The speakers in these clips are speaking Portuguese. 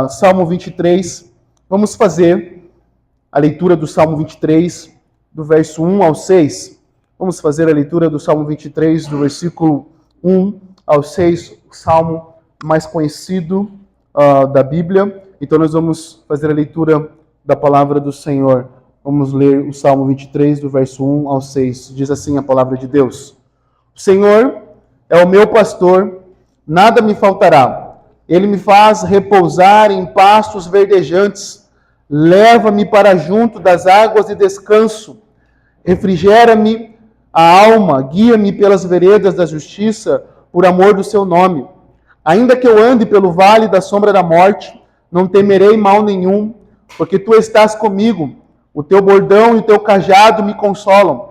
Salmo 23. Vamos fazer a leitura do Salmo 23, do verso 1 ao 6. Vamos fazer a leitura do Salmo 23, do versículo 1 ao 6, o salmo mais conhecido da Bíblia. Então nós vamos fazer a leitura da palavra do Senhor. Vamos ler o Salmo 23, do verso 1 ao 6. Diz assim a palavra de Deus: O Senhor é o meu pastor, nada me faltará. Ele me faz repousar em pastos verdejantes. Leva-me para junto das águas de descanso. Refrigera-me a alma, guia-me pelas veredas da justiça, por amor do seu nome. Ainda que eu ande pelo vale da sombra da morte, não temerei mal nenhum, porque tu estás comigo. O teu bordão e o teu cajado me consolam.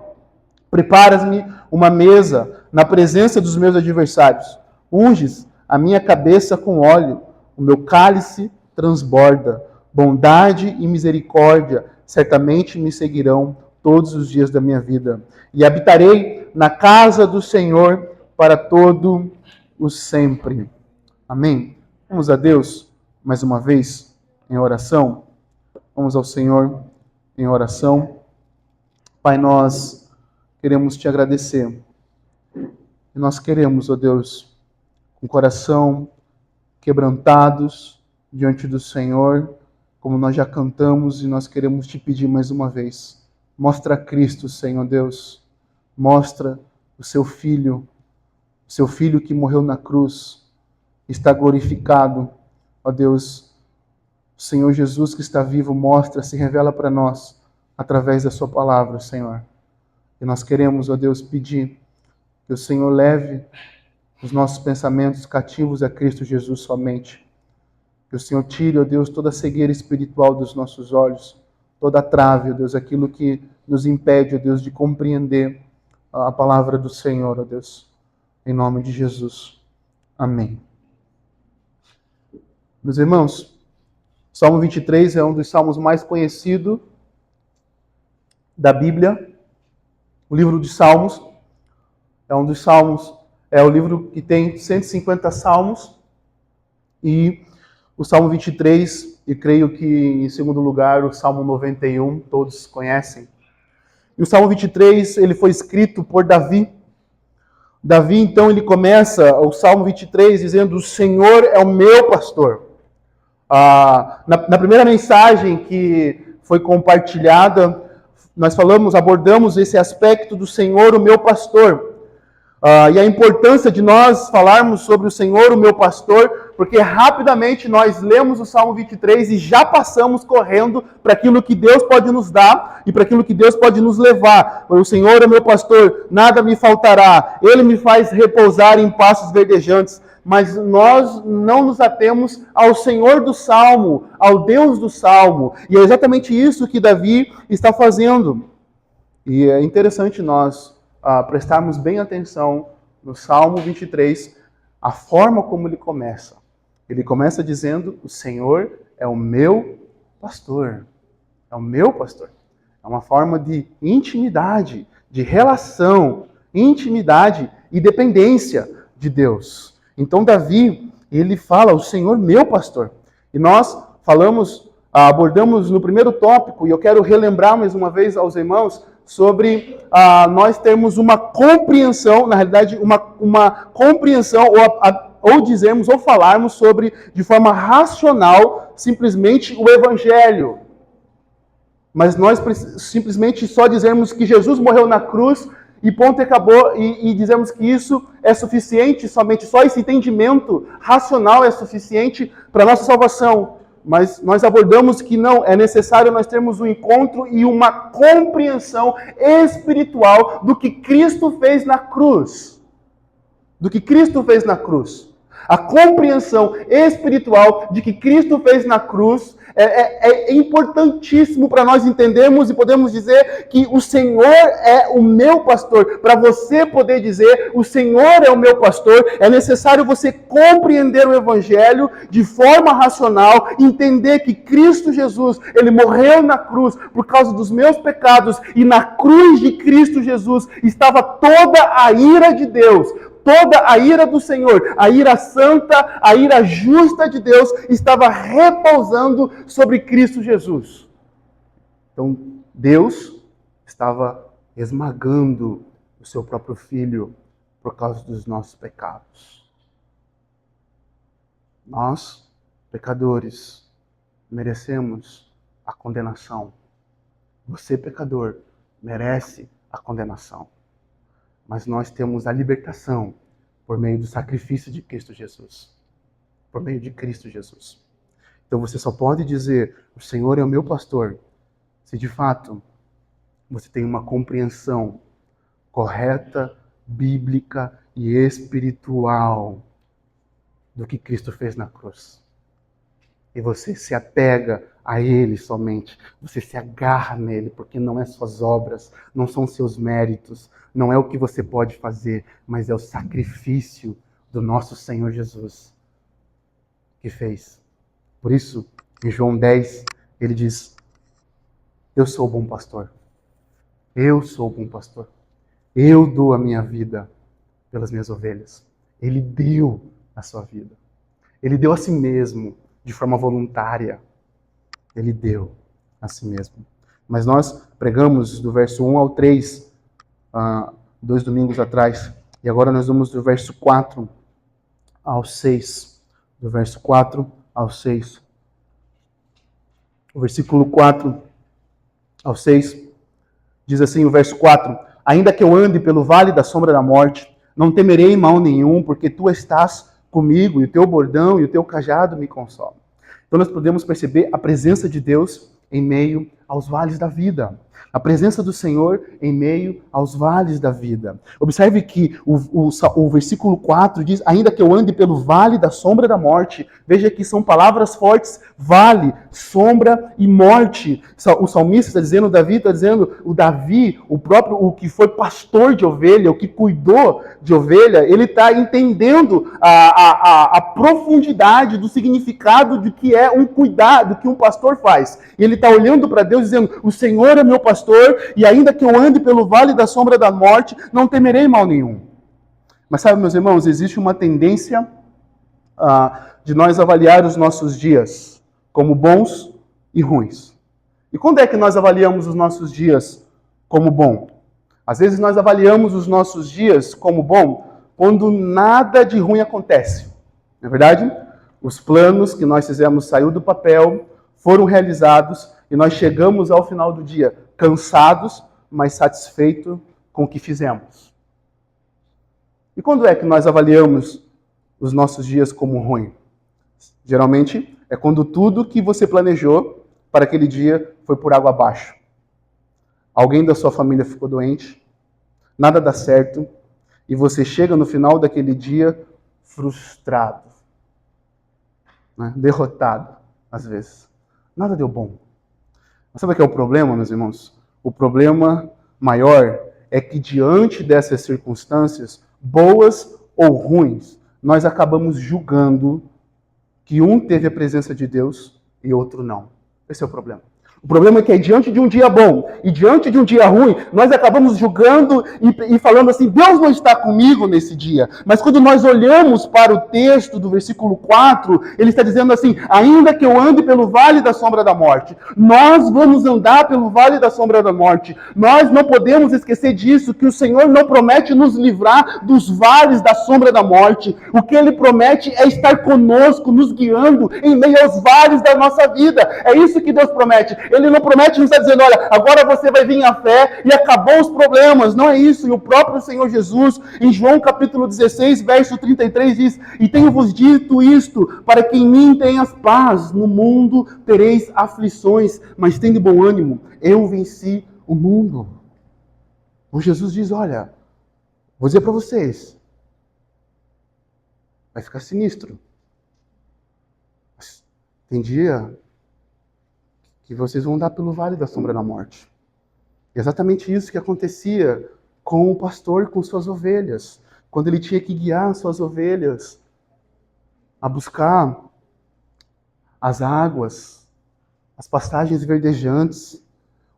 Preparas-me uma mesa na presença dos meus adversários. Unges a minha cabeça com óleo, o meu cálice transborda. Bondade e misericórdia certamente me seguirão todos os dias da minha vida. E habitarei na casa do Senhor para todo o sempre. Amém. Vamos a Deus mais uma vez em oração. Vamos ao Senhor em oração. Pai, nós queremos te agradecer. E nós queremos, ó Deus, com o coração quebrantados diante do Senhor, como nós já cantamos, e nós queremos te pedir mais uma vez. Mostra Cristo, Senhor Deus. Mostra o seu Filho que morreu na cruz, está glorificado. Ó Deus, o Senhor Jesus que está vivo, mostra, se revela para nós através da sua palavra, Senhor. E nós queremos, ó Deus, pedir que o Senhor leve os nossos pensamentos cativos a Cristo Jesus somente. Que o Senhor tire, ó Deus, toda a cegueira espiritual dos nossos olhos, toda a trave, ó Deus, aquilo que nos impede, ó Deus, de compreender a palavra do Senhor, ó Deus. Em nome de Jesus. Amém. Meus irmãos, Salmo 23 é um dos salmos mais conhecidos da Bíblia. O livro dos Salmos é um dos salmos, é o livro que tem 150 salmos, e o Salmo 23, e creio que em segundo lugar o Salmo 91, todos conhecem. E o Salmo 23, ele foi escrito por Davi. Davi, então, ele começa o Salmo 23 dizendo: O Senhor é o meu pastor. Na primeira mensagem que foi compartilhada, nós abordamos esse aspecto do Senhor, o meu pastor. E a importância de nós falarmos sobre o Senhor, o meu pastor, porque rapidamente nós lemos o Salmo 23 e já passamos correndo para aquilo que Deus pode nos dar e para aquilo que Deus pode nos levar. O Senhor é meu pastor, nada me faltará. Ele me faz repousar em pastos verdejantes. Mas nós não nos atemos ao Senhor do Salmo, ao Deus do Salmo. E é exatamente isso que Davi está fazendo. E é interessante nós prestarmos bem atenção no Salmo 23, a forma como ele começa. Ele começa dizendo: o Senhor é o meu pastor. É o meu pastor. É uma forma de intimidade, de relação, intimidade e dependência de Deus. Então Davi, ele fala: o Senhor meu pastor. E nós abordamos no primeiro tópico, e eu quero relembrar mais uma vez aos irmãos, sobre nós termos uma compreensão, na realidade, uma compreensão, ou dizermos, ou falarmos sobre, de forma racional, simplesmente o Evangelho. Mas nós simplesmente só dizermos que Jesus morreu na cruz, e ponto, e acabou, e dizemos que isso é suficiente, somente só esse entendimento racional é suficiente para a nossa salvação. Mas nós abordamos que não, é necessário nós termos um encontro e uma compreensão espiritual do que Cristo fez na cruz. Do que Cristo fez na cruz. A compreensão espiritual de que Cristo fez na cruz é importantíssimo para nós entendermos e podemos dizer que o Senhor é o meu pastor. Para você poder dizer o Senhor é o meu pastor, é necessário você compreender o Evangelho de forma racional, entender que Cristo Jesus, Ele morreu na cruz por causa dos meus pecados, e na cruz de Cristo Jesus estava toda a ira de Deus, Toda a ira do Senhor, a ira santa, a ira justa de Deus estava repousando sobre Cristo Jesus. Então, Deus estava esmagando o seu próprio Filho por causa dos nossos pecados. Nós, pecadores, merecemos a condenação. Você, pecador, merece a condenação. Mas nós temos a libertação por meio do sacrifício de Cristo Jesus. Por meio de Cristo Jesus. Então você só pode dizer, o Senhor é o meu pastor, se de fato você tem uma compreensão correta, bíblica e espiritual do que Cristo fez na cruz. E você se apega a Ele somente. Você se agarra nele, porque não é suas obras, não são seus méritos, não é o que você pode fazer, mas é o sacrifício do nosso Senhor Jesus que fez. Por isso, em João 10, ele diz, eu sou o bom pastor. Eu sou o bom pastor. Eu dou a minha vida pelas minhas ovelhas. Ele deu a sua vida. Ele deu a si mesmo, de forma voluntária. Ele deu a si mesmo. Mas nós pregamos do verso 1 ao 3, 2 domingos atrás. E agora nós vamos do verso 4 ao 6. Do verso 4 ao 6. O versículo 4 ao 6 diz assim, o verso 4. Ainda que eu ande pelo vale da sombra da morte, não temerei mal nenhum, porque tu estás comigo, e o teu bordão e o teu cajado me consolam. Então nós podemos perceber a presença de Deus em meio aos vales da vida. A presença do Senhor em meio aos vales da vida. Observe que o versículo 4 diz, ainda que eu ande pelo vale da sombra da morte. Veja que são palavras fortes, vale, sombra e morte. O salmista está dizendo, Davi está dizendo, o que foi pastor de ovelha, o que cuidou de ovelha, ele está entendendo a profundidade do significado de que é um cuidado que um pastor faz. E ele está olhando para Deus dizendo, o Senhor é meu pastor, e ainda que eu ande pelo vale da sombra da morte, não temerei mal nenhum. Mas sabe, meus irmãos, existe uma tendência de nós avaliar os nossos dias como bons e ruins. E quando é que nós avaliamos os nossos dias como bom? Às vezes nós avaliamos os nossos dias como bom quando nada de ruim acontece. Não é verdade? Os planos que nós fizemos saiu do papel, foram realizados e nós chegamos ao final do dia cansados, mas satisfeitos com o que fizemos. E quando é que nós avaliamos os nossos dias como ruim? Geralmente é quando tudo que você planejou para aquele dia foi por água abaixo. Alguém da sua família ficou doente, nada dá certo, e você chega no final daquele dia frustrado, né? Derrotado, às vezes. Nada deu bom. Mas sabe o que é o problema, meus irmãos? O problema maior é que diante dessas circunstâncias, boas ou ruins, nós acabamos julgando que um teve a presença de Deus e outro não. Esse é o problema. O problema é que diante de um dia bom e diante de um dia ruim, nós acabamos julgando e falando assim, Deus não está comigo nesse dia. Mas quando nós olhamos para o texto do versículo 4, ele está dizendo assim, ainda que eu ande pelo vale da sombra da morte, nós vamos andar pelo vale da sombra da morte. Nós não podemos esquecer disso, que o Senhor não promete nos livrar dos vales da sombra da morte. O que Ele promete é estar conosco, nos guiando em meio aos vales da nossa vida. É isso que Deus promete. Ele não promete, não está dizendo, olha, agora você vai vir à fé e acabou os problemas. Não é isso. E o próprio Senhor Jesus, em João capítulo 16, verso 33, diz, e tenho-vos dito isto, para que em mim tenhas paz. No mundo tereis aflições, mas tende bom ânimo. Eu venci o mundo. O Jesus diz, olha, vou dizer para vocês, vai ficar sinistro. Mas tem dia que vocês vão andar pelo vale da sombra da morte. É exatamente isso que acontecia com o pastor, com suas ovelhas. Quando ele tinha que guiar suas ovelhas a buscar as águas, as pastagens verdejantes.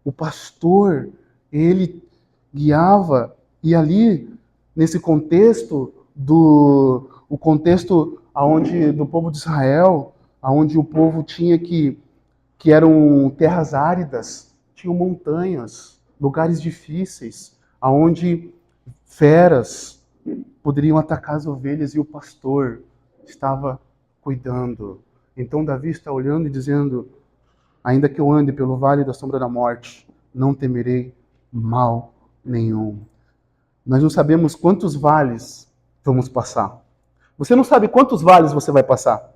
O pastor, ele guiava, e ali, nesse contexto, o contexto do povo de Israel, aonde o povo tinha que eram terras áridas, tinham montanhas, lugares difíceis, aonde feras poderiam atacar as ovelhas e o pastor estava cuidando. Então Davi está olhando e dizendo: ainda que eu ande pelo vale da sombra da morte, não temerei mal nenhum. Nós não sabemos quantos vales vamos passar. Você não sabe quantos vales você vai passar.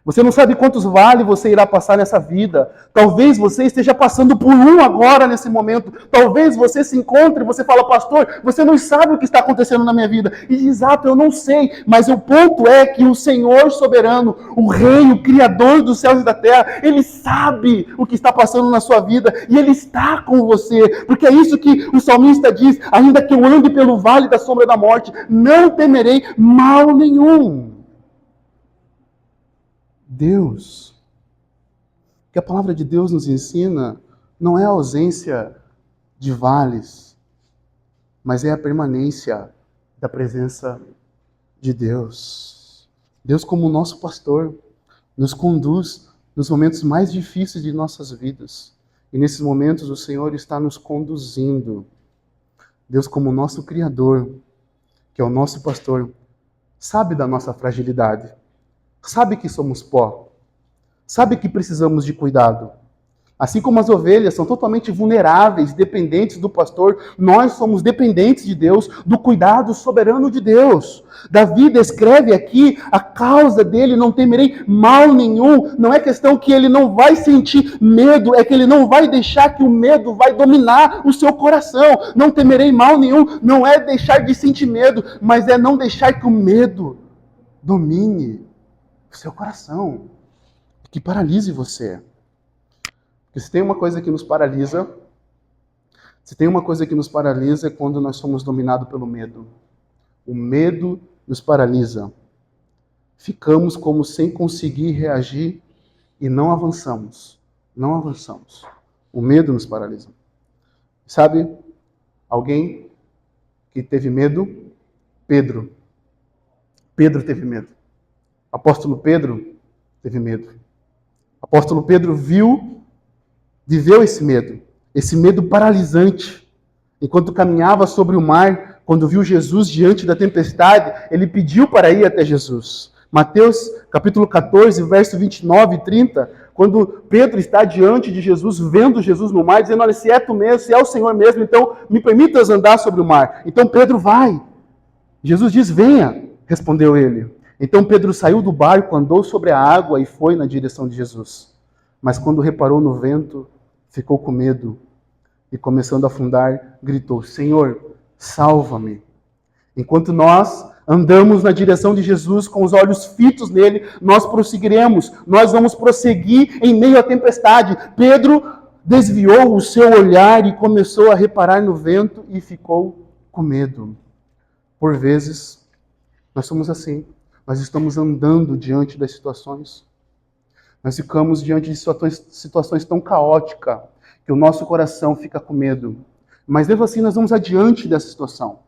Você não sabe quantos vales você irá passar nessa vida. Talvez você esteja passando por um agora, nesse momento. Talvez você se encontre e você fala: pastor, você não sabe o que está acontecendo na minha vida. E exato, eu não sei. Mas o ponto é que o Senhor soberano, o Rei, o Criador dos céus e da terra, Ele sabe o que está passando na sua vida. E Ele está com você. Porque é isso que o salmista diz: ainda que eu ande pelo vale da sombra da morte, não temerei mal nenhum. Deus, que a palavra de Deus nos ensina, não é a ausência de vales, mas é a permanência da presença de Deus. Deus, como nosso pastor, nos conduz nos momentos mais difíceis de nossas vidas. E nesses momentos o Senhor está nos conduzindo. Deus, como nosso Criador, que é o nosso pastor, sabe da nossa fragilidade. Sabe que somos pó. Sabe que precisamos de cuidado. Assim como as ovelhas são totalmente vulneráveis, dependentes do pastor, nós somos dependentes de Deus, do cuidado soberano de Deus. Davi descreve aqui a causa dele: não temerei mal nenhum. Não é questão que ele não vai sentir medo, é que ele não vai deixar que o medo vai dominar o seu coração. Não temerei mal nenhum não é deixar de sentir medo, mas é não deixar que o medo domine o seu coração, que paralise você. Porque se tem uma coisa que nos paralisa, é quando nós somos dominados pelo medo. O medo nos paralisa. Ficamos como sem conseguir reagir e não avançamos. Não avançamos. O medo nos paralisa. Sabe, alguém que teve medo? Pedro. Pedro teve medo. Apóstolo Pedro teve medo. Apóstolo Pedro viveu esse medo paralisante. Enquanto caminhava sobre o mar, quando viu Jesus diante da tempestade, ele pediu para ir até Jesus. Mateus capítulo 14, verso 29 e 30, quando Pedro está diante de Jesus, vendo Jesus no mar, dizendo: olha, se é tu mesmo, se é o Senhor mesmo, então me permitas andar sobre o mar. Então Pedro vai. Jesus diz: venha, respondeu ele. Então Pedro saiu do barco, andou sobre a água e foi na direção de Jesus. Mas quando reparou no vento, ficou com medo e, começando a afundar, gritou: Senhor, salva-me. Enquanto nós andamos na direção de Jesus, com os olhos fitos nele, nós prosseguiremos, nós vamos prosseguir em meio à tempestade. Pedro desviou o seu olhar e começou a reparar no vento e ficou com medo. Por vezes, nós somos assim. Nós estamos andando diante das situações. Nós ficamos diante de situações tão caóticas que o nosso coração fica com medo. Mas mesmo assim nós vamos adiante dessa situação.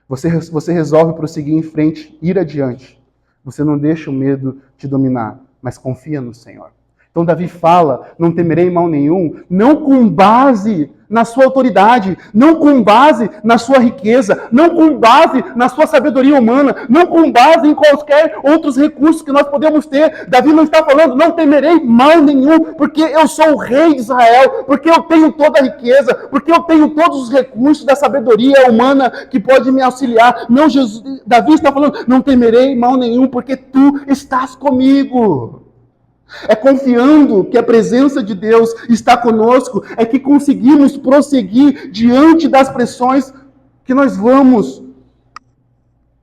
Você resolve prosseguir em frente, ir adiante. Você não deixa o medo te dominar, mas confia no Senhor. Então Davi fala: não temerei mal nenhum, não com base na sua autoridade, não com base na sua riqueza, não com base na sua sabedoria humana, não com base em quaisquer outros recursos que nós podemos ter. Davi não está falando: não temerei mal nenhum, porque eu sou o rei de Israel, porque eu tenho toda a riqueza, porque eu tenho todos os recursos da sabedoria humana que pode me auxiliar. Não, Davi está falando: não temerei mal nenhum, porque tu estás comigo. É confiando que a presença de Deus está conosco, é que conseguimos prosseguir diante das pressões que nós vamos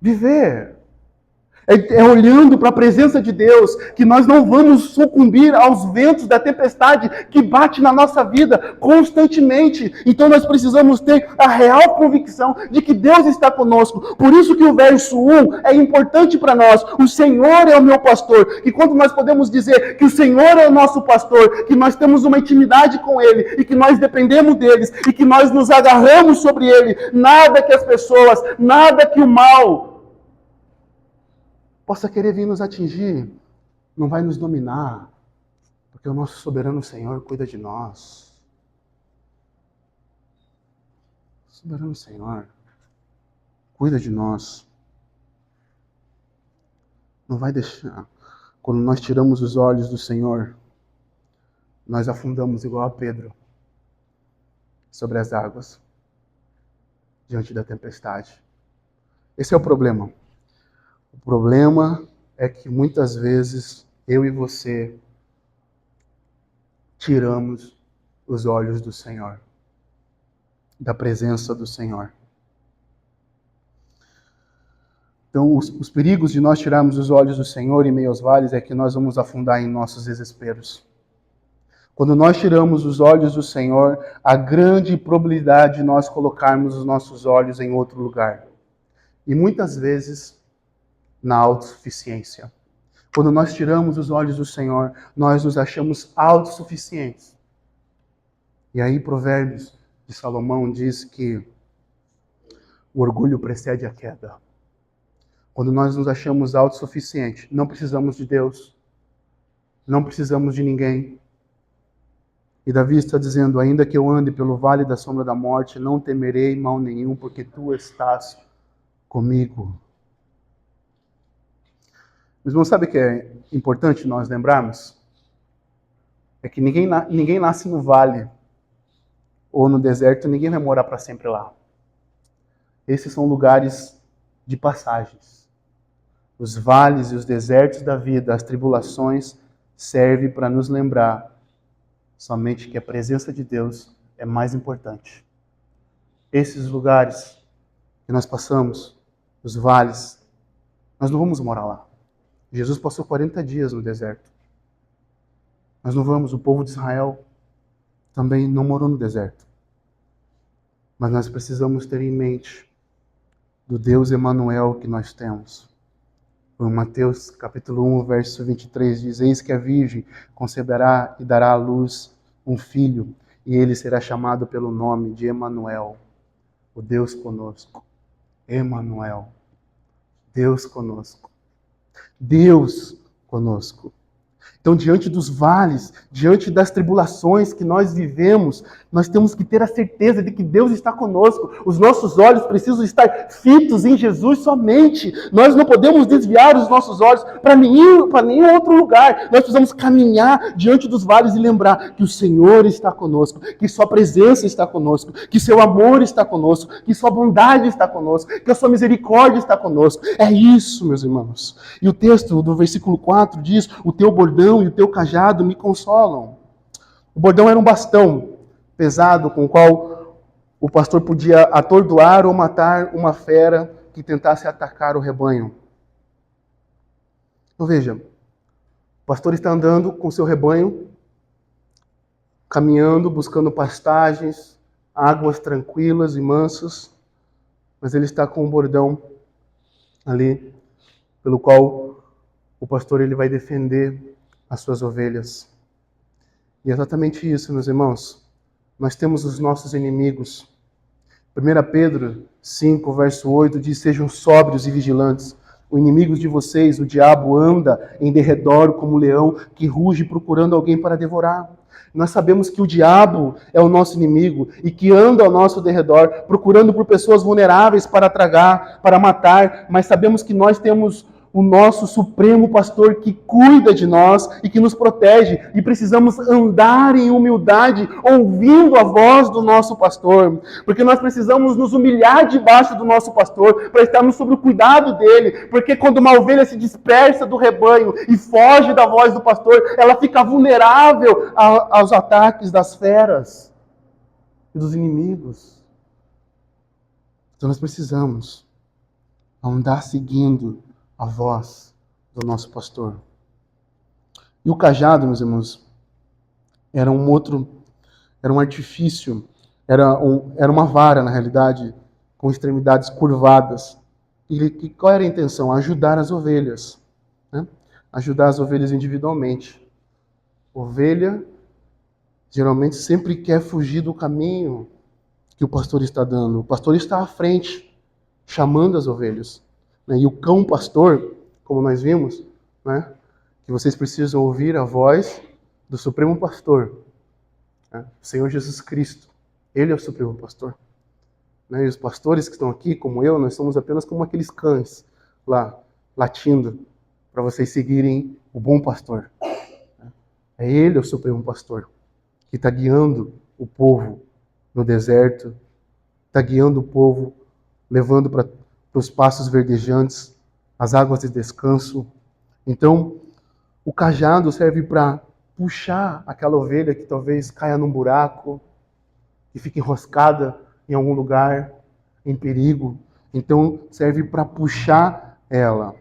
viver. É olhando para a presença de Deus que nós não vamos sucumbir aos ventos da tempestade que bate na nossa vida constantemente. Então nós precisamos ter a real convicção de que Deus está conosco. Por isso que o verso 1 é importante para nós. O Senhor é o meu pastor. E quando nós podemos dizer que o Senhor é o nosso pastor, que nós temos uma intimidade com Ele e que nós dependemos deles e que nós nos agarramos sobre Ele, nada que as pessoas, nada que o mal possa querer vir nos atingir, não vai nos dominar, porque o nosso soberano Senhor cuida de nós. O soberano Senhor cuida de nós. Não vai deixar. Quando nós tiramos os olhos do Senhor, nós afundamos igual a Pedro sobre as águas, diante da tempestade. Esse é o problema. O problema é que muitas vezes eu e você tiramos os olhos do Senhor, da presença do Senhor. Então, os perigos de nós tirarmos os olhos do Senhor em meio aos vales é que nós vamos afundar em nossos desesperos. Quando nós tiramos os olhos do Senhor, há grande probabilidade de nós colocarmos os nossos olhos em outro lugar. E muitas vezes, na autossuficiência. Quando nós tiramos os olhos do Senhor, nós nos achamos autossuficientes. E aí, Provérbios de Salomão diz que o orgulho precede a queda. Quando nós nos achamos autossuficientes, não precisamos de Deus, não precisamos de ninguém. E Davi está dizendo, ainda que eu ande pelo vale da sombra da morte, não temerei mal nenhum, porque tu estás comigo. Mas não sabe o que é importante nós lembrarmos? É que ninguém nasce no vale ou no deserto, ninguém vai morar para sempre lá. Esses são lugares de passagens. Os vales e os desertos da vida, as tribulações, servem para nos lembrar somente que a presença de Deus é mais importante. Esses lugares que nós passamos, os vales, nós não vamos morar lá. Jesus passou 40 dias no deserto. Nós não vamos, o povo de Israel também não morou no deserto. Mas nós precisamos ter em mente do Deus Emanuel que nós temos. Em Mateus capítulo 1, verso 23 diz, eis que a virgem conceberá e dará à luz um filho, e ele será chamado pelo nome de Emanuel, o Deus conosco. Emanuel, Deus conosco. Deus conosco. Então, diante dos vales, diante das tribulações que nós vivemos, nós temos que ter a certeza de que Deus está conosco. Os nossos olhos precisam estar fitos em Jesus somente. Nós não podemos desviar os nossos olhos para nenhum outro lugar. Nós precisamos caminhar diante dos vales e lembrar que o Senhor está conosco, que sua presença está conosco, que seu amor está conosco, que sua bondade está conosco, que a sua misericórdia está conosco. É isso, meus irmãos. E o texto do versículo 4 diz, o teu bordão e o teu cajado me consolam. O bordão era um bastão pesado com o qual o pastor podia atordoar ou matar uma fera que tentasse atacar o rebanho. Então veja, o pastor está andando com seu rebanho, caminhando, buscando pastagens, águas tranquilas e mansas, mas ele está com um bordão ali, pelo qual o pastor ele vai defender as suas ovelhas. E é exatamente isso, meus irmãos. Nós temos os nossos inimigos. 1 Pedro 5, verso 8 diz, sejam sóbrios e vigilantes. O inimigo de vocês, o diabo, anda em derredor como um leão que ruge procurando alguém para devorar. Nós sabemos que o diabo é o nosso inimigo e que anda ao nosso derredor procurando por pessoas vulneráveis para tragar, para matar, mas sabemos que nós temos o nosso supremo pastor que cuida de nós e que nos protege, e precisamos andar em humildade, ouvindo a voz do nosso pastor, porque nós precisamos nos humilhar debaixo do nosso pastor, para estarmos sob o cuidado dele, porque quando uma ovelha se dispersa do rebanho e foge da voz do pastor, ela fica vulnerável aos ataques das feras e dos inimigos. Então nós precisamos andar seguindo a voz do nosso pastor. E o cajado, meus irmãos, era um artifício, era uma vara, na realidade, com extremidades curvadas. E qual era a intenção? Ajudar as ovelhas, né? Ajudar as ovelhas individualmente. Ovelha, geralmente, sempre quer fugir do caminho que o pastor está dando. O pastor está à frente, chamando as ovelhas. E o cão pastor, como nós vimos, né? Que vocês precisam ouvir a voz do Supremo Pastor, né? O Senhor Jesus Cristo. Ele é o Supremo Pastor. Né? E os pastores que estão aqui, como eu, nós somos apenas como aqueles cães lá, latindo, para vocês seguirem o bom pastor. É Ele o Supremo Pastor, que está guiando o povo no deserto, está guiando o povo, levando para os passos verdejantes, as águas de descanso. Então, o cajado serve para puxar aquela ovelha que talvez caia num buraco, que fique enroscada em algum lugar, em perigo. Então, serve para puxar ela.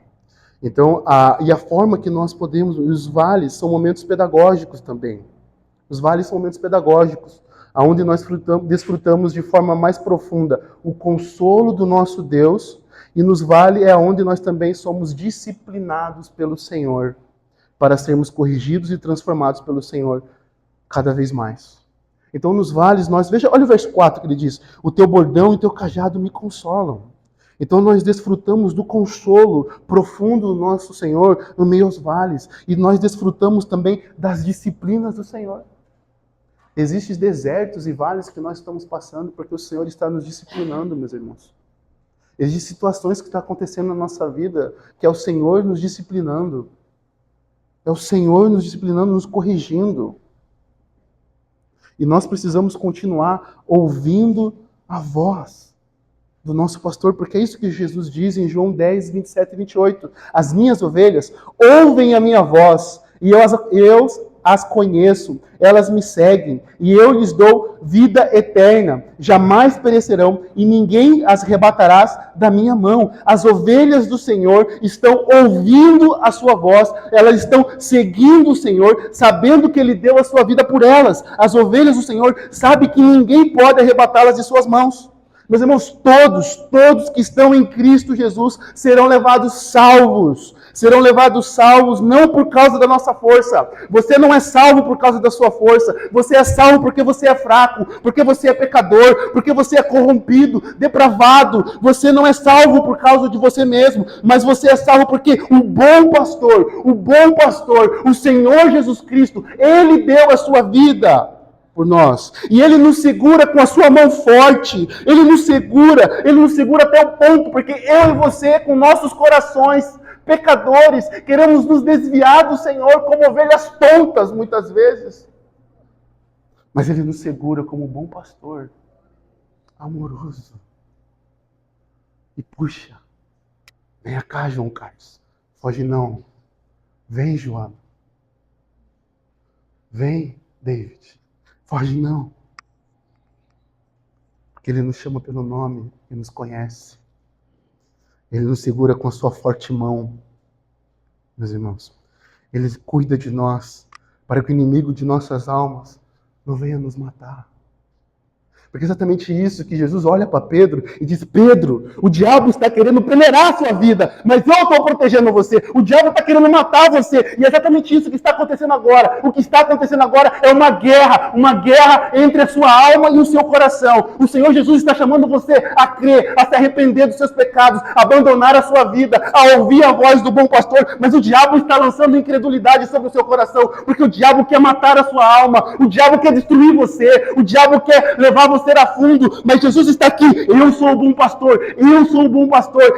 Então, a forma que nós podemos... Os vales são momentos pedagógicos também. Os vales são momentos pedagógicos, onde nós desfrutamos de forma mais profunda o consolo do nosso Deus, e nos vales é onde nós também somos disciplinados pelo Senhor, para sermos corrigidos e transformados pelo Senhor cada vez mais. Então, nos vales, veja, olha o verso 4 que ele diz: o teu bordão e o teu cajado me consolam. Então, nós desfrutamos do consolo profundo do nosso Senhor no meio aos vales. E nós desfrutamos também das disciplinas do Senhor. Existem desertos e vales que nós estamos passando porque o Senhor está nos disciplinando, meus irmãos. Existem situações que estão acontecendo na nossa vida que é o Senhor nos disciplinando. É o Senhor nos disciplinando, nos corrigindo. E nós precisamos continuar ouvindo a voz do nosso pastor, porque é isso que Jesus diz em João 10, 27 e 28. As minhas ovelhas ouvem a minha voz, e eu as conheço, elas me seguem, e eu lhes dou vida eterna, jamais perecerão, e ninguém as arrebatará da minha mão. As ovelhas do Senhor estão ouvindo a sua voz, elas estão seguindo o Senhor, sabendo que Ele deu a sua vida por elas. As ovelhas do Senhor sabem que ninguém pode arrebatá-las de suas mãos. Meus irmãos, todos que estão em Cristo Jesus serão levados salvos. Serão levados salvos não por causa da nossa força. Você não é salvo por causa da sua força. Você é salvo porque você é fraco, porque você é pecador, porque você é corrompido, depravado. Você não é salvo por causa de você mesmo, mas você é salvo porque o bom pastor, o Senhor Jesus Cristo, Ele deu a sua vida por nós. E Ele nos segura com a sua mão forte. Ele nos segura até o ponto, porque eu e você, com nossos corações pecadores, queremos nos desviar do Senhor como ovelhas tontas, muitas vezes. Mas Ele nos segura como um bom pastor, amoroso. E puxa, vem cá, João Carlos. Foge não. Vem, Joana. Vem, David. Foge não. Porque Ele nos chama pelo nome e nos conhece. Ele nos segura com a sua forte mão, meus irmãos. Ele cuida de nós, para que o inimigo de nossas almas não venha nos matar. Porque é exatamente isso que Jesus olha para Pedro e diz: Pedro, o diabo está querendo peneirar a sua vida, mas eu estou protegendo você. O diabo está querendo matar você. E é exatamente isso que está acontecendo agora. O que está acontecendo agora é uma guerra entre a sua alma e o seu coração. O Senhor Jesus está chamando você a crer, a se arrepender dos seus pecados, a abandonar a sua vida, a ouvir a voz do bom pastor. Mas o diabo está lançando incredulidade sobre o seu coração, porque o diabo quer matar a sua alma, o diabo quer destruir você, o diabo quer levar você a fundo, mas Jesus está aqui. Eu sou o bom pastor,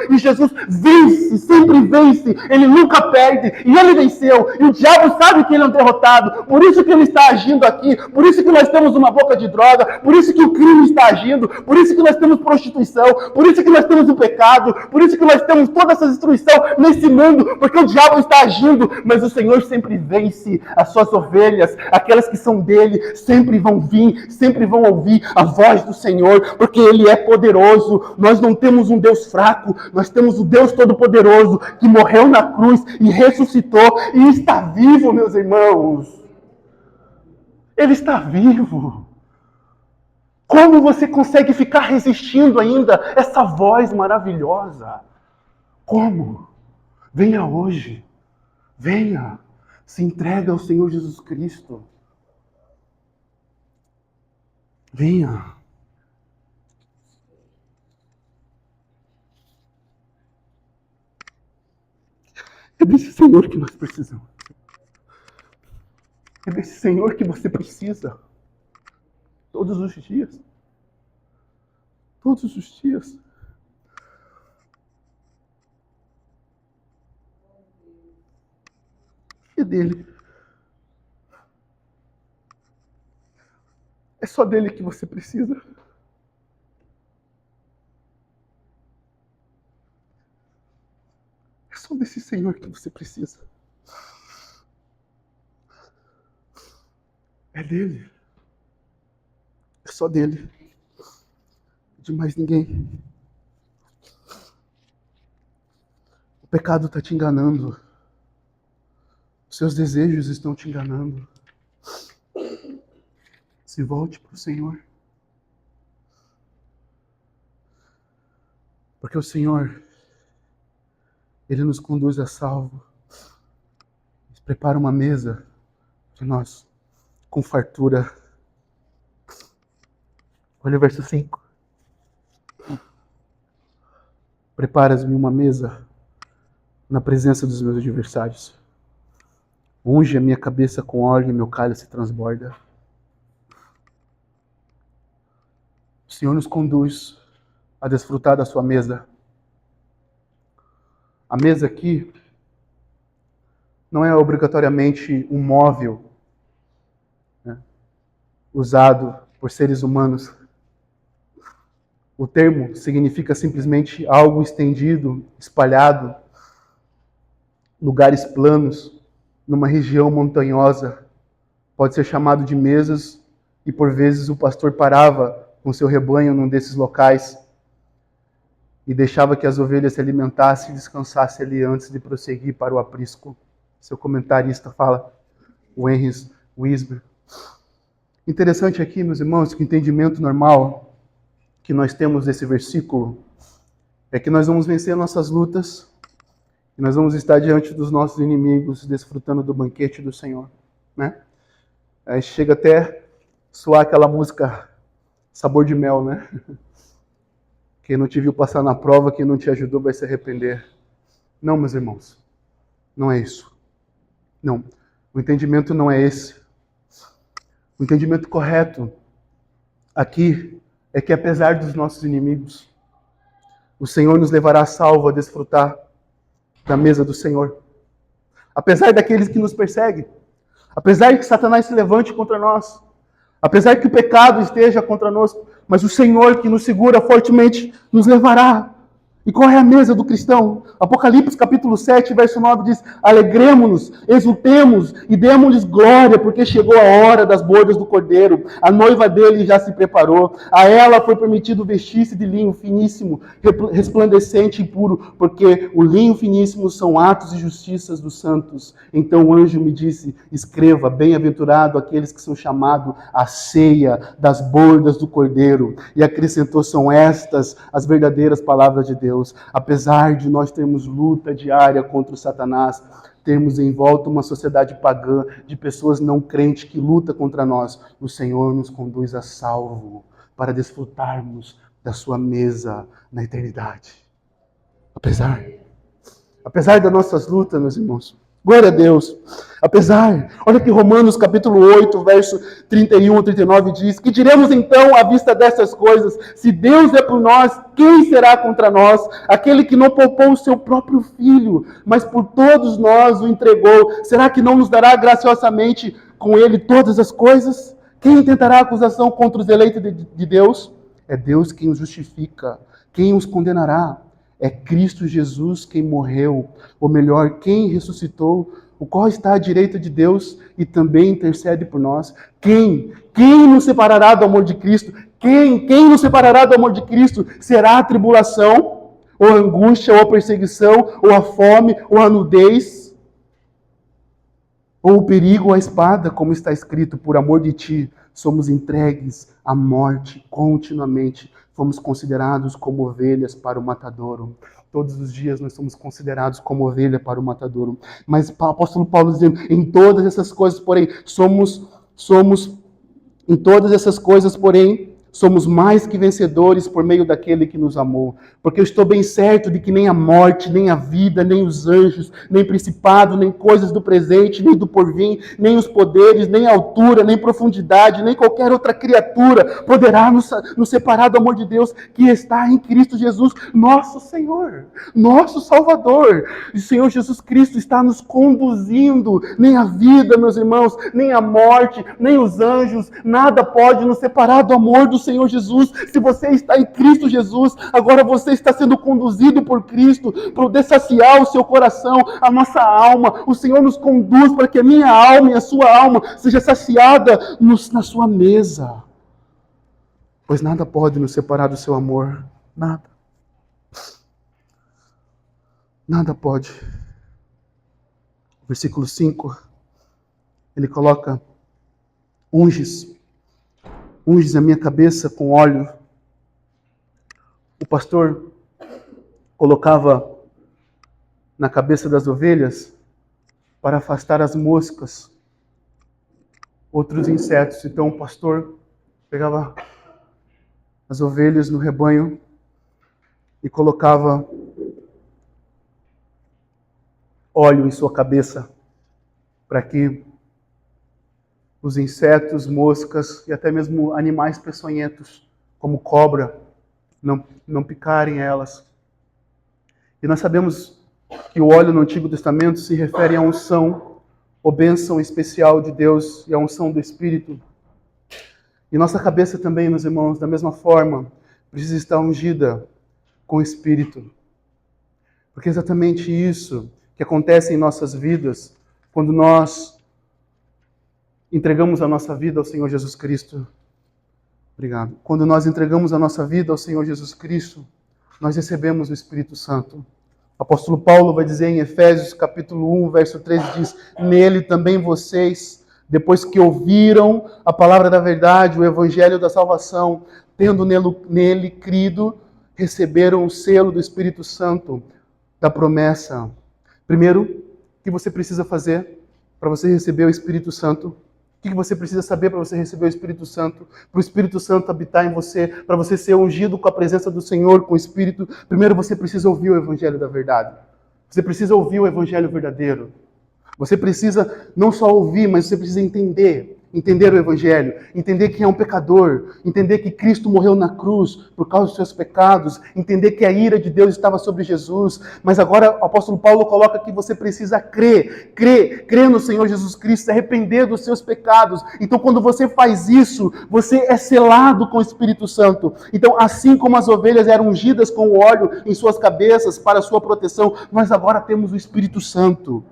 e Jesus vence, sempre vence, Ele nunca perde, e Ele venceu, e o diabo sabe que Ele é um derrotado, por isso que Ele está agindo aqui, por isso que nós temos uma boca de droga, por isso que o crime está agindo, por isso que nós temos prostituição, por isso que nós temos o pecado, por isso que nós temos toda essa destruição nesse mundo, porque o diabo está agindo, mas o Senhor sempre vence. As suas ovelhas, aquelas que são dele, sempre vão vir, sempre vão ouvir a voz do Senhor, porque Ele é poderoso. Nós não temos um Deus fraco, nós temos o Deus Todo-Poderoso, que morreu na cruz e ressuscitou e está vivo, meus irmãos. Ele está vivo. Como você consegue ficar resistindo ainda essa voz maravilhosa? Como? Venha hoje. Venha. Se entrega ao Senhor Jesus Cristo. Venha. É desse Senhor que nós precisamos. É desse Senhor que você precisa. Todos os dias. Todos os dias. É dele. É só dele que você precisa. É só desse Senhor que você precisa. É dele. É só dele. De mais ninguém. O pecado está te enganando. Os seus desejos estão te enganando. Se volte para o Senhor. Porque o Senhor, Ele nos conduz a salvo. Ele prepara uma mesa de nós com fartura. Olha o verso 5. Preparas-me uma mesa na presença dos meus adversários. Unge a minha cabeça com óleo e meu cálice transborda. O Senhor nos conduz a desfrutar da sua mesa. A mesa aqui não é obrigatoriamente um móvel, né, usado por seres humanos. O termo significa simplesmente algo estendido, espalhado, lugares planos, numa região montanhosa. Pode ser chamado de mesas e por vezes o pastor parava com seu rebanho num desses locais e deixava que as ovelhas se alimentassem e descansassem ali antes de prosseguir para o aprisco. Seu comentarista fala, o Henry Wisber. Interessante aqui, meus irmãos, que o entendimento normal que nós temos desse versículo é que nós vamos vencer nossas lutas e nós vamos estar diante dos nossos inimigos desfrutando do banquete do Senhor, né? Aí chega até soar aquela música Sabor de Mel, né? Quem não te viu passar na prova, quem não te ajudou vai se arrepender. Não, meus irmãos, não é isso. Não, o entendimento não é esse. O entendimento correto aqui é que apesar dos nossos inimigos, o Senhor nos levará salvo a desfrutar da mesa do Senhor. Apesar daqueles que nos perseguem, apesar de que Satanás se levante contra nós, apesar que o pecado esteja contra nós, mas o Senhor que nos segura fortemente nos levará. E qual é a mesa do cristão? Apocalipse capítulo 7, verso 9 diz: alegremo-nos, exultemos e demos-lhes glória, porque chegou a hora das bodas do Cordeiro. A noiva dele já se preparou. A ela foi permitido vestir-se de linho finíssimo, resplandecente e puro, porque o linho finíssimo são atos e justiças dos santos. Então o anjo me disse: escreva, bem-aventurado aqueles que são chamados à ceia das bodas do Cordeiro. E acrescentou: são estas as verdadeiras palavras de Deus. Apesar de nós termos luta diária contra o Satanás, termos em volta uma sociedade pagã de pessoas não crentes que luta contra nós, o Senhor nos conduz a salvo para desfrutarmos da sua mesa na eternidade. Apesar das nossas lutas, meus irmãos, glória a Deus. Olha que Romanos capítulo 8, verso 31 a 39 diz: que diremos então à vista dessas coisas? Se Deus é por nós, quem será contra nós? Aquele que não poupou o seu próprio filho, mas por todos nós o entregou, será que não nos dará graciosamente com ele todas as coisas? Quem tentará acusação contra os eleitos de Deus? É Deus quem os justifica. Quem os condenará? É Cristo Jesus quem morreu, ou melhor, quem ressuscitou, o qual está à direita de Deus e também intercede por nós. Quem nos separará do amor de Cristo? Quem nos separará do amor de Cristo? Será a tribulação, ou a angústia, ou a perseguição, ou a fome, ou a nudez, ou o perigo, ou a espada, como está escrito: por amor de ti, somos entregues à morte continuamente. Fomos considerados como ovelhas para o matadouro. Todos os dias nós somos considerados como ovelha para o matadouro. Mas o apóstolo Paulo dizendo: em todas essas coisas, porém, somos mais que vencedores por meio daquele que nos amou. Porque eu estou bem certo de que nem a morte, nem a vida, nem os anjos, nem principado, nem coisas do presente, nem do porvir, nem os poderes, nem a altura, nem profundidade, nem qualquer outra criatura poderá nos separar do amor de Deus que está em Cristo Jesus, nosso Senhor, nosso Salvador. E o Senhor Jesus Cristo está nos conduzindo. Nem a vida, meus irmãos, nem a morte, nem os anjos, nada pode nos separar do amor do Senhor Jesus. Se você está em Cristo Jesus, agora você está sendo conduzido por Cristo, para poder saciar o seu coração, a nossa alma. O Senhor nos conduz para que a minha alma e a sua alma seja saciada na sua mesa. Pois nada pode nos separar do seu amor. Nada. Nada pode. Versículo 5, ele coloca: unges a minha cabeça com óleo. O pastor colocava na cabeça das ovelhas para afastar as moscas, outros insetos. Então o pastor pegava as ovelhas no rebanho e colocava óleo em sua cabeça para que os insetos, moscas e até mesmo animais peçonhentos, como cobra, não picarem elas. E nós sabemos que o óleo no Antigo Testamento se refere à unção, ou bênção especial de Deus e à unção do Espírito. E nossa cabeça também, meus irmãos, da mesma forma, precisa estar ungida com o Espírito. Porque é exatamente isso que acontece em nossas vidas quando nós entregamos a nossa vida ao Senhor Jesus Cristo. Obrigado. Quando nós entregamos a nossa vida ao Senhor Jesus Cristo, nós recebemos o Espírito Santo. O apóstolo Paulo vai dizer em Efésios capítulo 1, verso 13, diz: nele também vocês, depois que ouviram a palavra da verdade, o evangelho da salvação, tendo nele crido, receberam o selo do Espírito Santo da promessa. Primeiro, o que você precisa fazer para você receber o Espírito Santo? O que você precisa saber para você receber o Espírito Santo? Para o Espírito Santo habitar em você, para você ser ungido com a presença do Senhor, com o Espírito. Primeiro você precisa ouvir o Evangelho da verdade. Você precisa ouvir o Evangelho verdadeiro. Você precisa não só ouvir, mas você precisa entender o Evangelho, entender que é um pecador, entender que Cristo morreu na cruz por causa dos seus pecados, entender que a ira de Deus estava sobre Jesus. Mas agora o apóstolo Paulo coloca que você precisa crer no Senhor Jesus Cristo, se arrepender dos seus pecados. Então quando você faz isso, você é selado com o Espírito Santo. Então assim como as ovelhas eram ungidas com o óleo em suas cabeças para a sua proteção, nós agora temos o Espírito Santo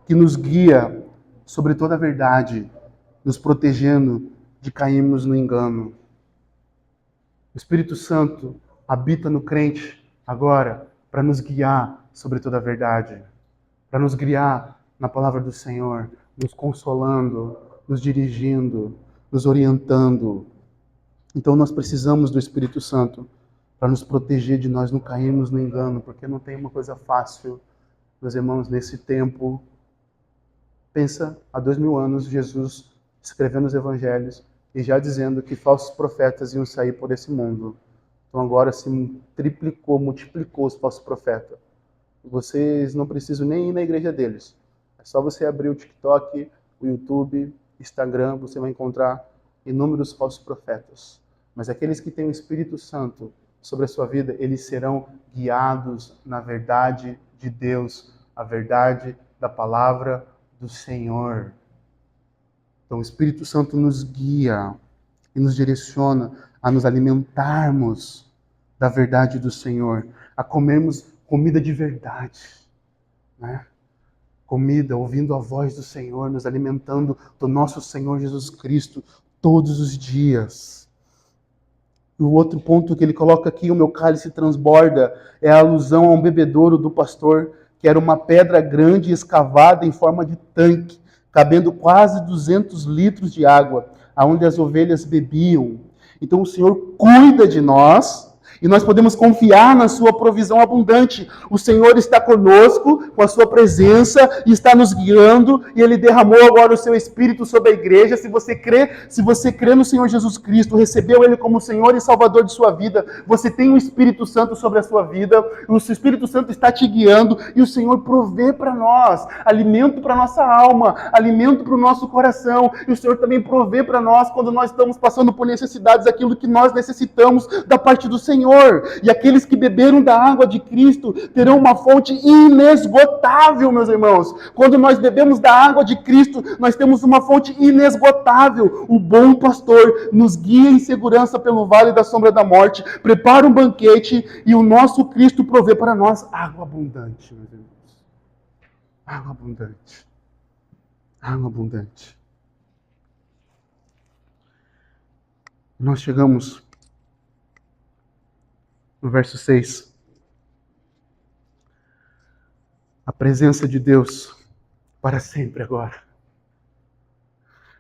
que nos guia sobre toda a verdade, nos protegendo de cairmos no engano. O Espírito Santo habita no crente agora para nos guiar sobre toda a verdade, para nos guiar na palavra do Senhor, nos consolando, nos dirigindo, nos orientando. Então nós precisamos do Espírito Santo para nos proteger de nós não cairmos no engano, porque não tem uma coisa fácil, meus irmãos, nesse tempo. Pensa, há 2000 anos, Jesus escrevendo os evangelhos e já dizendo que falsos profetas iam sair por esse mundo. Então agora se triplicou, multiplicou os falsos profetas. Vocês não precisam nem ir na igreja deles. É só você abrir o TikTok, o YouTube, Instagram, você vai encontrar inúmeros falsos profetas. Mas aqueles que têm o Espírito Santo sobre a sua vida, eles serão guiados na verdade de Deus, a verdade da palavra do Senhor. Então o Espírito Santo nos guia e nos direciona a nos alimentarmos da verdade do Senhor, a comermos comida de verdade, né? Comida, ouvindo a voz do Senhor, nos alimentando do nosso Senhor Jesus Cristo todos os dias. E o outro ponto que ele coloca aqui, o meu cálice transborda, é a alusão a um bebedouro do pastor, que era uma pedra grande escavada em forma de tanque, cabendo quase 200 litros de água, aonde as ovelhas bebiam. Então o Senhor cuida de nós E nós podemos confiar na sua provisão abundante. O Senhor está conosco, com a sua presença, e está nos guiando, e Ele derramou agora o seu Espírito sobre a igreja. Se você crê no Senhor Jesus Cristo, recebeu Ele como Senhor e Salvador de sua vida, você tem o Espírito Santo sobre a sua vida, o Espírito Santo está te guiando, e o Senhor provê para nós alimento para nossa alma, alimento para o nosso coração, e o Senhor também provê para nós quando nós estamos passando por necessidades, aquilo que nós necessitamos da parte do Senhor. E aqueles que beberam da água de Cristo terão uma fonte inesgotável, meus irmãos. Quando nós bebemos da água de Cristo, nós temos uma fonte inesgotável. O bom pastor nos guia em segurança pelo vale da sombra da morte, prepara um banquete e o nosso Cristo provê para nós água abundante, meus irmãos. Água abundante. Água abundante. Nós chegamos no verso 6. A presença de Deus para sempre agora.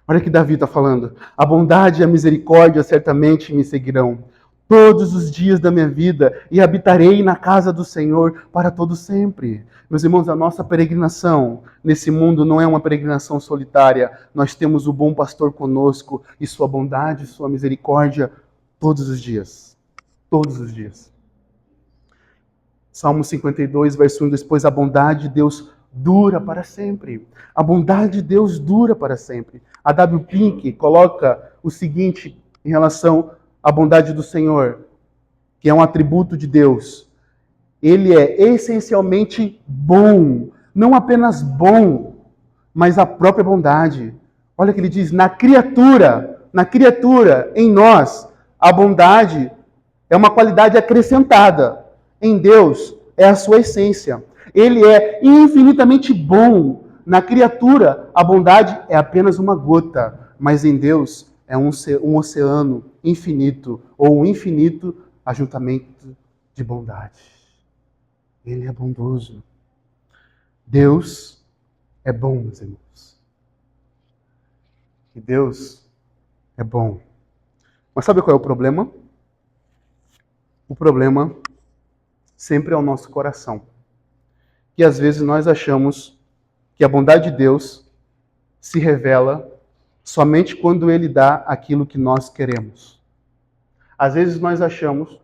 Olha o que Davi está falando. A bondade e a misericórdia certamente me seguirão todos os dias da minha vida e habitarei na casa do Senhor para todo sempre. Meus irmãos, a nossa peregrinação nesse mundo não é uma peregrinação solitária. Nós temos o bom pastor conosco e sua bondade e sua misericórdia todos os dias. Todos os dias. Salmo 52, verso 1, depois a bondade de Deus dura para sempre. A bondade de Deus dura para sempre. A W. Pink coloca o seguinte em relação à bondade do Senhor, que é um atributo de Deus. Ele é essencialmente bom, não apenas bom, mas a própria bondade. Olha o que ele diz, na criatura, em nós, a bondade é uma qualidade acrescentada. Em Deus é a sua essência. Ele é infinitamente bom. Na criatura, a bondade é apenas uma gota, mas em Deus é um oceano infinito, ou um infinito ajuntamento de bondade. Ele é bondoso. Deus é bom, meus irmãos. E Deus é bom. Mas sabe qual é o problema? O problema sempre é o nosso coração. E às vezes nós achamos que a bondade de Deus se revela somente quando Ele dá aquilo que nós queremos. Às vezes nós achamos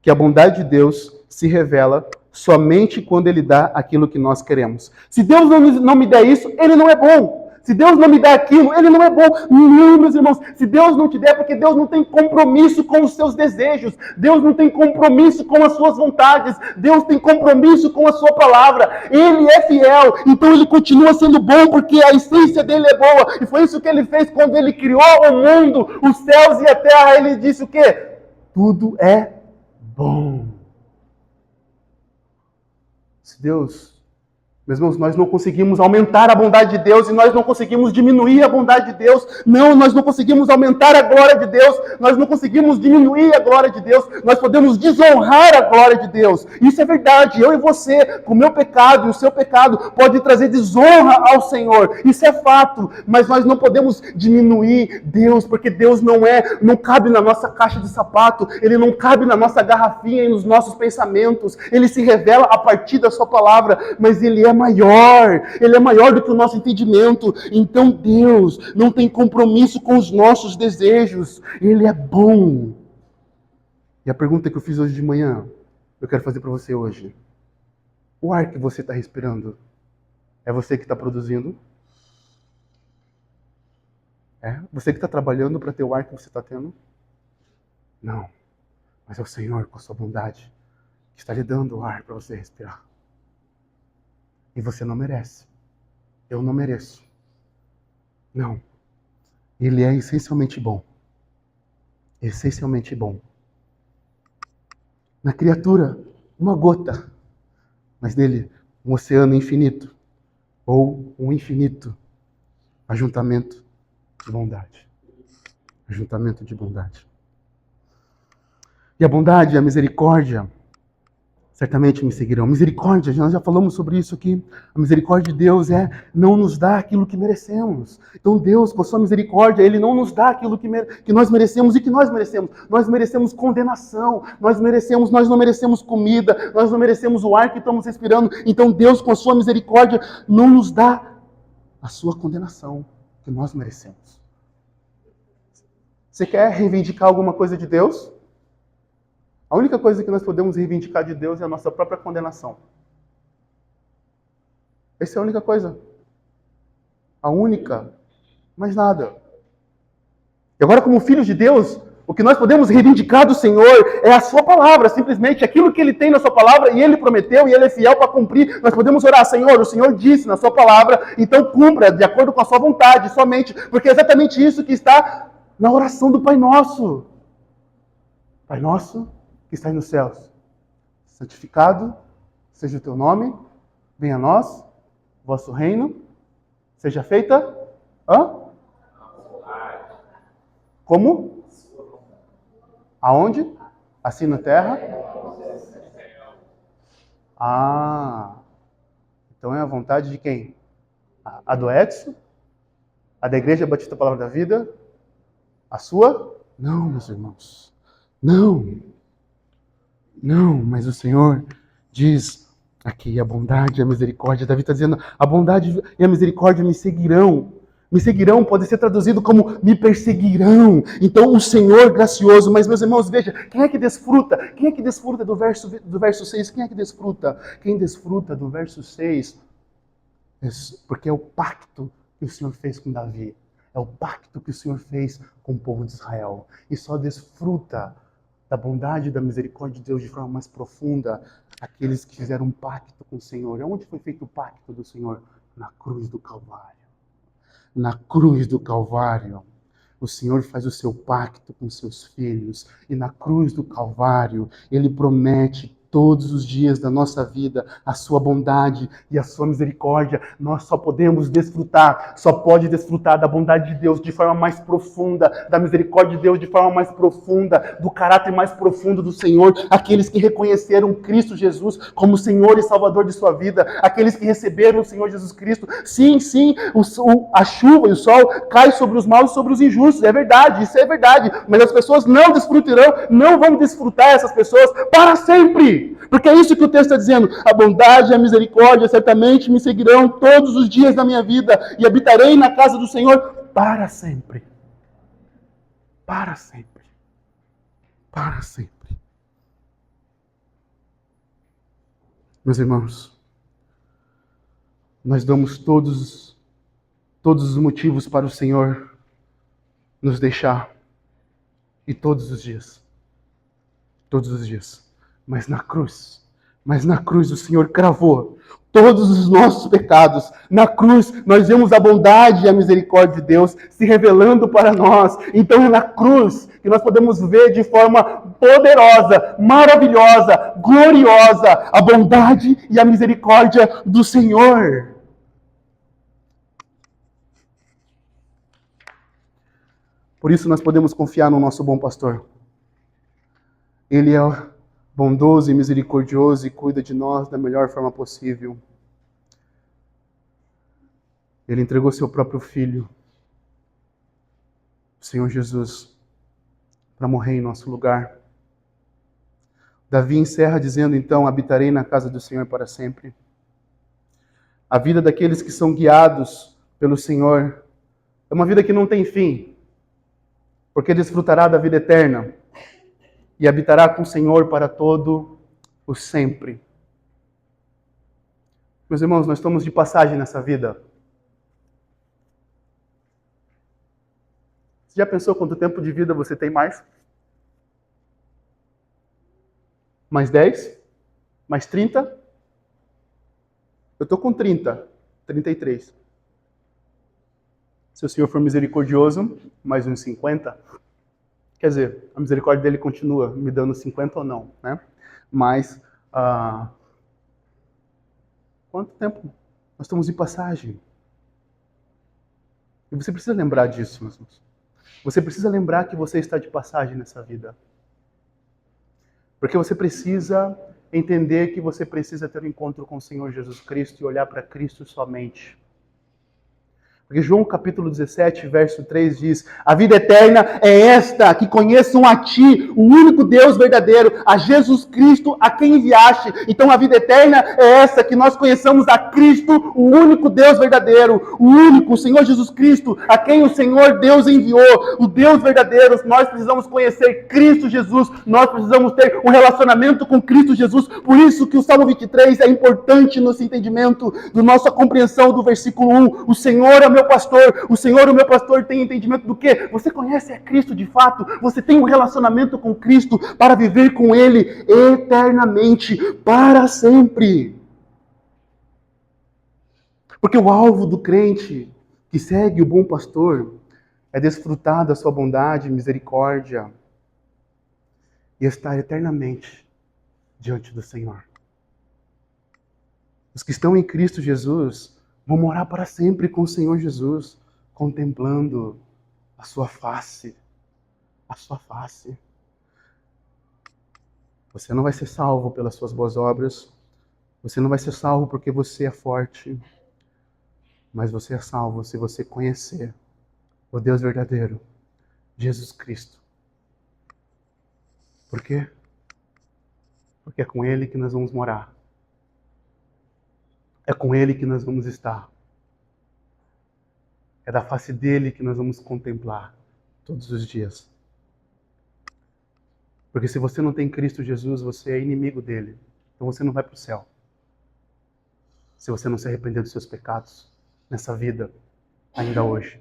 que a bondade de Deus se revela somente quando Ele dá aquilo que nós queremos. Se Deus não me der isso, Ele não é bom. Se Deus não me der aquilo, Ele não é bom. Não, meus irmãos. Se Deus não te der, é porque Deus não tem compromisso com os seus desejos. Deus não tem compromisso com as suas vontades. Deus tem compromisso com a sua palavra. Ele é fiel. Então Ele continua sendo bom porque a essência dele é boa. E foi isso que Ele fez quando Ele criou o mundo, os céus e a terra. Ele disse o quê? Tudo é bom. Se Deus... Meus irmãos, nós não conseguimos aumentar a bondade de Deus e nós não conseguimos diminuir a bondade de Deus. Não, nós não conseguimos aumentar a glória de Deus. Nós não conseguimos diminuir a glória de Deus. Nós podemos desonrar a glória de Deus. Isso é verdade. Eu e você, com o meu pecado e o seu pecado, pode trazer desonra ao Senhor. Isso é fato. Mas nós não podemos diminuir Deus, porque Deus não cabe na nossa caixa de sapato. Ele não cabe na nossa garrafinha e nos nossos pensamentos. Ele se revela a partir da sua palavra, mas Ele é maior do que o nosso entendimento. Então Deus não tem compromisso com os nossos desejos. Ele é bom. E a pergunta que eu fiz hoje de manhã, eu quero fazer para você hoje. O ar que você está respirando, é você que está produzindo? É? Você que está trabalhando para ter o ar que você está tendo? Não. Mas é o Senhor, com a sua bondade, que está lhe dando o ar para você respirar. E você não merece. Eu não mereço. Não. Ele é essencialmente bom. Essencialmente bom. Na criatura, uma gota. Mas nele, um oceano infinito. Ou um infinito ajuntamento de bondade. Ajuntamento de bondade. E a bondade e a misericórdia certamente me seguirão. Misericórdia, nós já falamos sobre isso aqui. A misericórdia de Deus não nos dá aquilo que merecemos. Então Deus, com sua misericórdia, Ele não nos dá aquilo que nós merecemos e que nós merecemos. Nós merecemos condenação, nós não merecemos comida, nós não merecemos o ar que estamos respirando. Então Deus, com sua misericórdia, não nos dá a sua condenação que nós merecemos. Você quer reivindicar alguma coisa de Deus? A única coisa que nós podemos reivindicar de Deus é a nossa própria condenação. Essa é a única coisa. A única. Mais nada. E agora, como filhos de Deus, o que nós podemos reivindicar do Senhor é a sua palavra, simplesmente aquilo que Ele tem na sua palavra e Ele prometeu e Ele é fiel para cumprir. Nós podemos orar, Senhor, o Senhor disse na sua palavra, então cumpra de acordo com a sua vontade, somente, porque é exatamente isso que está na oração do Pai Nosso. Pai Nosso, que está nos céus, santificado seja o teu nome, venha a nós, vosso reino, seja feita, como? Aonde? Assim na terra? Então é a vontade de quem? A do Edson? A da Igreja Batista Palavra da Vida? A sua? Não, meus irmãos. Não, mas o Senhor diz aqui a bondade e a misericórdia. Davi está dizendo, a bondade e a misericórdia me seguirão. Me seguirão pode ser traduzido como me perseguirão. Então o Senhor gracioso, mas meus irmãos, veja, quem é que desfruta? Quem é que desfruta do verso 6? Quem é que desfruta? Quem desfruta do verso 6? Porque é o pacto que o Senhor fez com Davi. É o pacto que o Senhor fez com o povo de Israel. E só desfruta da bondade e da misericórdia de Deus de forma mais profunda aqueles que fizeram um pacto com o Senhor. Onde foi feito o pacto do Senhor? Na cruz do Calvário. Na cruz do Calvário, o Senhor faz o seu pacto com seus filhos. E na cruz do Calvário, Ele promete todos os dias da nossa vida a sua bondade e a sua misericórdia. Nós só podemos desfrutar, só pode desfrutar da bondade de Deus de forma mais profunda, da misericórdia de Deus de forma mais profunda, do caráter mais profundo do Senhor, aqueles que reconheceram Cristo Jesus como Senhor e Salvador de sua vida, aqueles que receberam o Senhor Jesus Cristo. Sim, a chuva e o sol caem sobre os maus e sobre os injustos, é verdade, isso é verdade, mas as pessoas não desfrutarão, não vão desfrutar essas pessoas para sempre. Porque é isso que o texto está dizendo. A bondade e a misericórdia certamente me seguirão todos os dias da minha vida e habitarei na casa do Senhor para sempre. Para sempre. Para sempre. Meus irmãos, nós damos todos os motivos para o Senhor nos deixar. E todos os dias. Todos os dias. Mas na cruz o Senhor cravou todos os nossos pecados. Na cruz nós vemos a bondade e a misericórdia de Deus se revelando para nós. Então é na cruz que nós podemos ver de forma poderosa, maravilhosa, gloriosa a bondade e a misericórdia do Senhor. Por isso nós podemos confiar no nosso bom pastor. Ele é bondoso e misericordioso e cuida de nós da melhor forma possível. Ele entregou seu próprio Filho, o Senhor Jesus, para morrer em nosso lugar. Davi encerra dizendo, então, habitarei na casa do Senhor para sempre. A vida daqueles que são guiados pelo Senhor é uma vida que não tem fim, porque desfrutará da vida eterna. E habitará com o Senhor para todo o sempre. Meus irmãos, nós estamos de passagem nessa vida. Você já pensou quanto tempo de vida você tem mais? Mais 10? Mais 30? Eu estou com 30, 33. Se o Senhor for misericordioso, mais uns 50. Quer dizer, a misericórdia dele continua me dando 50 ou não, né? Mas, quanto tempo nós estamos em passagem? E você precisa lembrar disso, meus irmãos. Você precisa lembrar que você está de passagem nessa vida. Porque você precisa entender que você precisa ter um encontro com o Senhor Jesus Cristo e olhar para Cristo somente. Porque João capítulo 17, verso 3 diz: a vida eterna é esta, que conheçam a Ti, o único Deus verdadeiro, a Jesus Cristo, a quem enviaste. Então a vida eterna é essa, que nós conheçamos a Cristo, o único Deus verdadeiro, o único, o Senhor Jesus Cristo, a quem o Senhor Deus enviou, o Deus verdadeiro. Nós precisamos conhecer Cristo Jesus, nós precisamos ter um relacionamento com Cristo Jesus. Por isso que o Salmo 23 é importante no entendimento, da nossa compreensão do versículo 1. O Senhor é meu pastor, o Senhor, o meu pastor, tem entendimento do quê? Você conhece a Cristo de fato, você tem um relacionamento com Cristo para viver com Ele eternamente, para sempre. Porque o alvo do crente que segue o bom pastor é desfrutar da sua bondade e misericórdia e estar eternamente diante do Senhor. Os que estão em Cristo Jesus vão morar para sempre com o Senhor Jesus, contemplando a sua face. A sua face. Você não vai ser salvo pelas suas boas obras. Você não vai ser salvo porque você é forte. Mas você é salvo se você conhecer o Deus verdadeiro, Jesus Cristo. Por quê? Porque é com Ele que nós vamos morar. É com Ele que nós vamos estar. É da face dele que nós vamos contemplar todos os dias. Porque se você não tem Cristo Jesus, você é inimigo dele. Então você não vai para o céu. Se você não se arrepender dos seus pecados nessa vida, ainda hoje.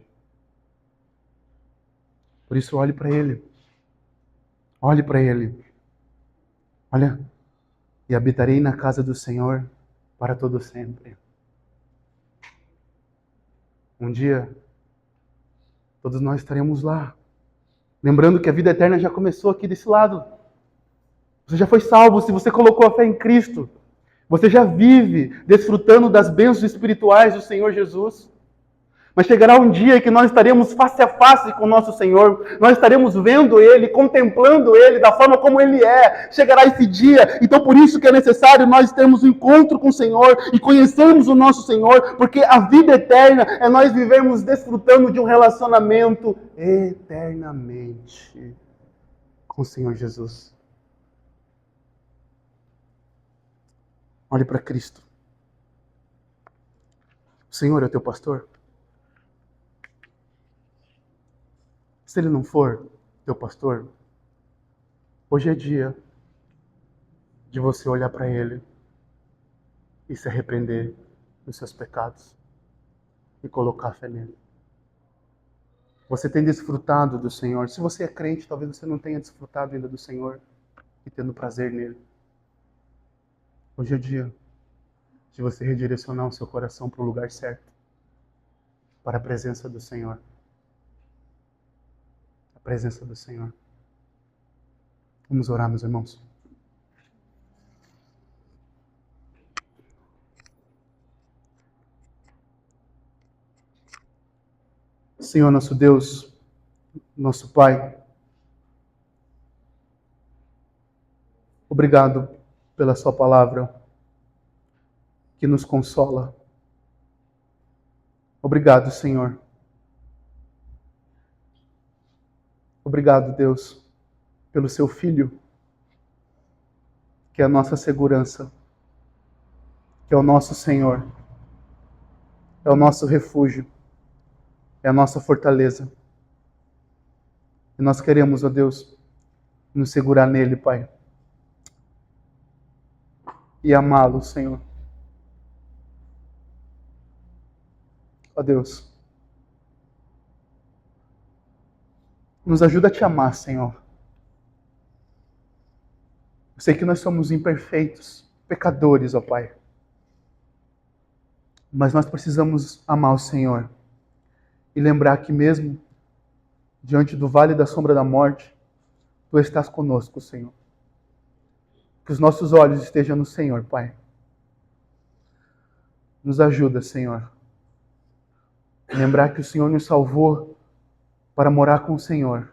Por isso, olhe para Ele. Olhe para Ele. Olha, e habitarei na casa do Senhor para todo sempre. Um dia, todos nós estaremos lá. Lembrando que a vida eterna já começou aqui desse lado. Você já foi salvo se você colocou a fé em Cristo. Você já vive desfrutando das bênçãos espirituais do Senhor Jesus. Mas chegará um dia que nós estaremos face a face com o nosso Senhor. Nós estaremos vendo Ele, contemplando Ele da forma como Ele é. Chegará esse dia. Então por isso que é necessário nós termos um encontro com o Senhor e conhecermos o nosso Senhor. Porque a vida eterna é nós vivermos desfrutando de um relacionamento eternamente com o Senhor Jesus. Olhe para Cristo. O Senhor é o teu pastor? Se Ele não for teu pastor, hoje é dia de você olhar para Ele e se arrepender dos seus pecados e colocar fé nele. Você tem desfrutado do Senhor? Se você é crente, talvez você não tenha desfrutado ainda do Senhor e tendo prazer nele. Hoje é dia de você redirecionar o seu coração para o lugar certo, para a presença do Senhor. A presença do Senhor. Vamos orar, meus irmãos. Senhor, nosso Deus, nosso Pai, obrigado pela sua palavra que nos consola. Obrigado, Senhor. Obrigado, Deus, pelo seu Filho, que é a nossa segurança, que é o nosso Senhor, é o nosso refúgio, é a nossa fortaleza. E nós queremos, ó Deus, nos segurar nele, Pai, e amá-lo, Senhor. Ó Deus, nos ajuda a te amar, Senhor. Eu sei que nós somos imperfeitos, pecadores, ó Pai. Mas nós precisamos amar o Senhor e lembrar que mesmo diante do vale da sombra da morte, Tu estás conosco, Senhor. Que os nossos olhos estejam no Senhor, Pai. Nos ajuda, Senhor. Lembrar que o Senhor nos salvou para morar com o Senhor.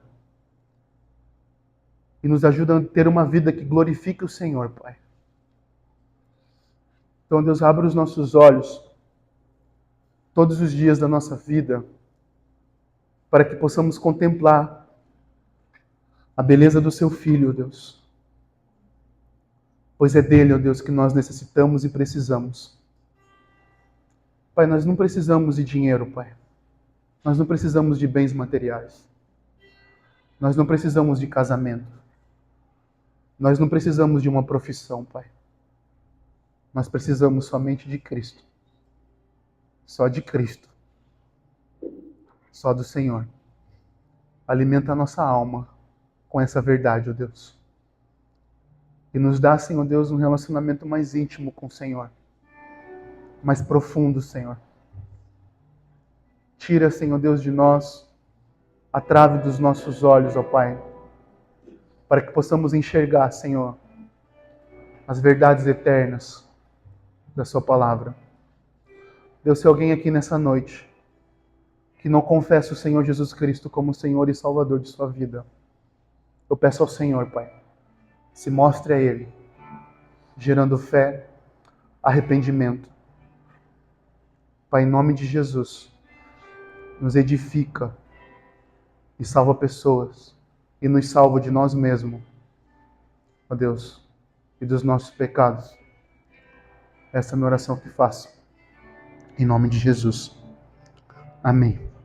E nos ajuda a ter uma vida que glorifique o Senhor, Pai. Então, Deus, abre os nossos olhos todos os dias da nossa vida para que possamos contemplar a beleza do Seu Filho, Deus. Pois é dele, ó Deus, que nós necessitamos e precisamos. Pai, nós não precisamos de dinheiro, Pai. Nós não precisamos de bens materiais. Nós não precisamos de casamento. Nós não precisamos de uma profissão, Pai. Nós precisamos somente de Cristo. Só de Cristo. Só do Senhor. Alimenta a nossa alma com essa verdade, ó Deus. E nos dá, Senhor Deus, um relacionamento mais íntimo com o Senhor. Mais profundo, Senhor. Tira, Senhor Deus, de nós a trave dos nossos olhos, ó Pai, para que possamos enxergar, Senhor, as verdades eternas da Sua palavra. Deus, se alguém aqui nessa noite que não confessa o Senhor Jesus Cristo como Senhor e Salvador de sua vida, eu peço ao Senhor, Pai, se mostre a Ele, gerando fé, arrependimento. Pai, em nome de Jesus, nos edifica e salva pessoas, e nos salva de nós mesmos, ó Deus, e dos nossos pecados. Essa é a minha oração que faço, em nome de Jesus. Amém.